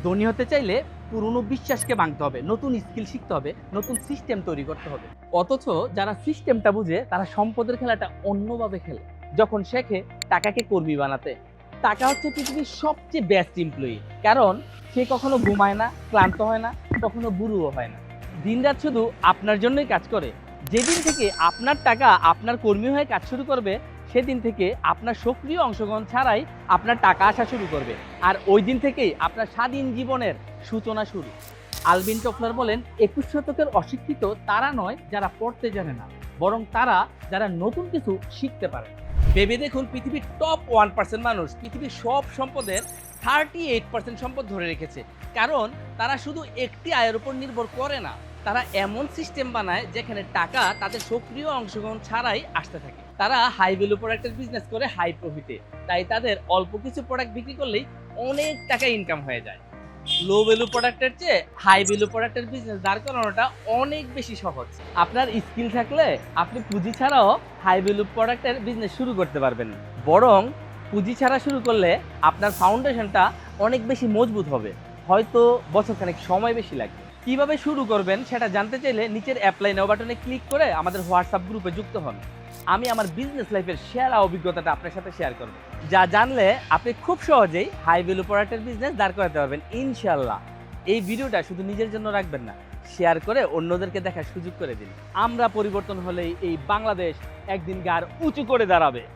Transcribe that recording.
ধনী হতে চাইলে পুরনো বিশ্বাসকে ভাঙতে হবে, নতুন স্কিল শিখতে হবে, নতুন সিস্টেম তৈরি করতে হবে। অথচ যারা সিস্টেমটা বুঝে তারা সম্পদের খেলাটা অন্যভাবে খেলে। যখন শেখে টাকাকে কর্মী বানাতে, টাকা হচ্ছে পৃথিবীর সবচেয়ে বেস্ট এমপ্লয়ি। কারণ সে কখনো ঘুমায় না, ক্লান্ত হয় না, কখনো বুড়োও হয় না। দিনরাত শুধু আপনার জন্যই কাজ করে। যেদিন থেকে আপনার টাকা আপনার কর্মী হয়ে কাজ শুরু করবে, সেদিন থেকে আপনার সক্রিয় অংশগ্রহণ ছাড়াই আপনার টাকা আসা শুরু করবে। আর ওই দিন থেকেই আপনার স্বাধীন জীবনের সূচনা শুরু। আলভিন টফলার বলেন, 21 শতকের অশিক্ষিত তারা নয় যারা পড়তে জানে না, বরং তারা যারা নতুন কিছু শিখতে পারে। ভেবে দেখুন, পৃথিবীর টপ 1% মানুষ পৃথিবীর সব সম্পদের 38% সম্পদ ধরে রেখেছে। কারণ তারা শুধু একটি আয়ের উপর নির্ভর করে না, তারা এমন সিস্টেম বানায় যেখানে টাকা তাদের সক্রিয় অংশগ্রহণ ছাড়াই আসতে থাকে। তারা হাই ভ্যালু প্রোডাক্টের বিজনেস করে হাই প্রফিটে, তাই তাদের অল্প কিছু প্রোডাক্ট বিক্রি করলেই অনেক টাকা ইনকাম হয়ে যায়। লো ভ্যালু প্রোডাক্টের চেয়ে হাই ভ্যালু প্রোডাক্টের বিজনেস দাঁড় করানোটা অনেক বেশি সহজ। আপনার স্কিল থাকলে আপনি পুঁজি ছাড়াও হাই ভ্যালু প্রোডাক্টের বিজনেস শুরু করতে পারবেন। বরং পুঁজি ছাড়া শুরু করলে আপনার ফাউন্ডেশনটা অনেক বেশি মজবুত হবে, হয়তো বছরখানেক সময় বেশি লাগবে। কিভাবে শুরু করবেন সেটা জানতে চাইলে নিচের অ্যাপ্লাই নাও বাটনে ক্লিক করে আমাদের হোয়াটসঅ্যাপ গ্রুপে যুক্ত হন। আমি আমার বিজনেস লাইফের সেরা অভিজ্ঞতাটা আপনার সাথে শেয়ার করব, যা জানলে আপনি খুব সহজেই হাই ভ্যালু প্রোডাক্টের বিজনেস দাঁড় করাতে পারবেন ইনশাল্লাহ। এই ভিডিওটা শুধু নিজের জন্য রাখবেন না, শেয়ার করে অন্যদেরকে দেখার সুযোগ করে দিন। আমরা পরিবর্তন হলেই এই বাংলাদেশ একদিন গার উঁচু করে দাঁড়াবে।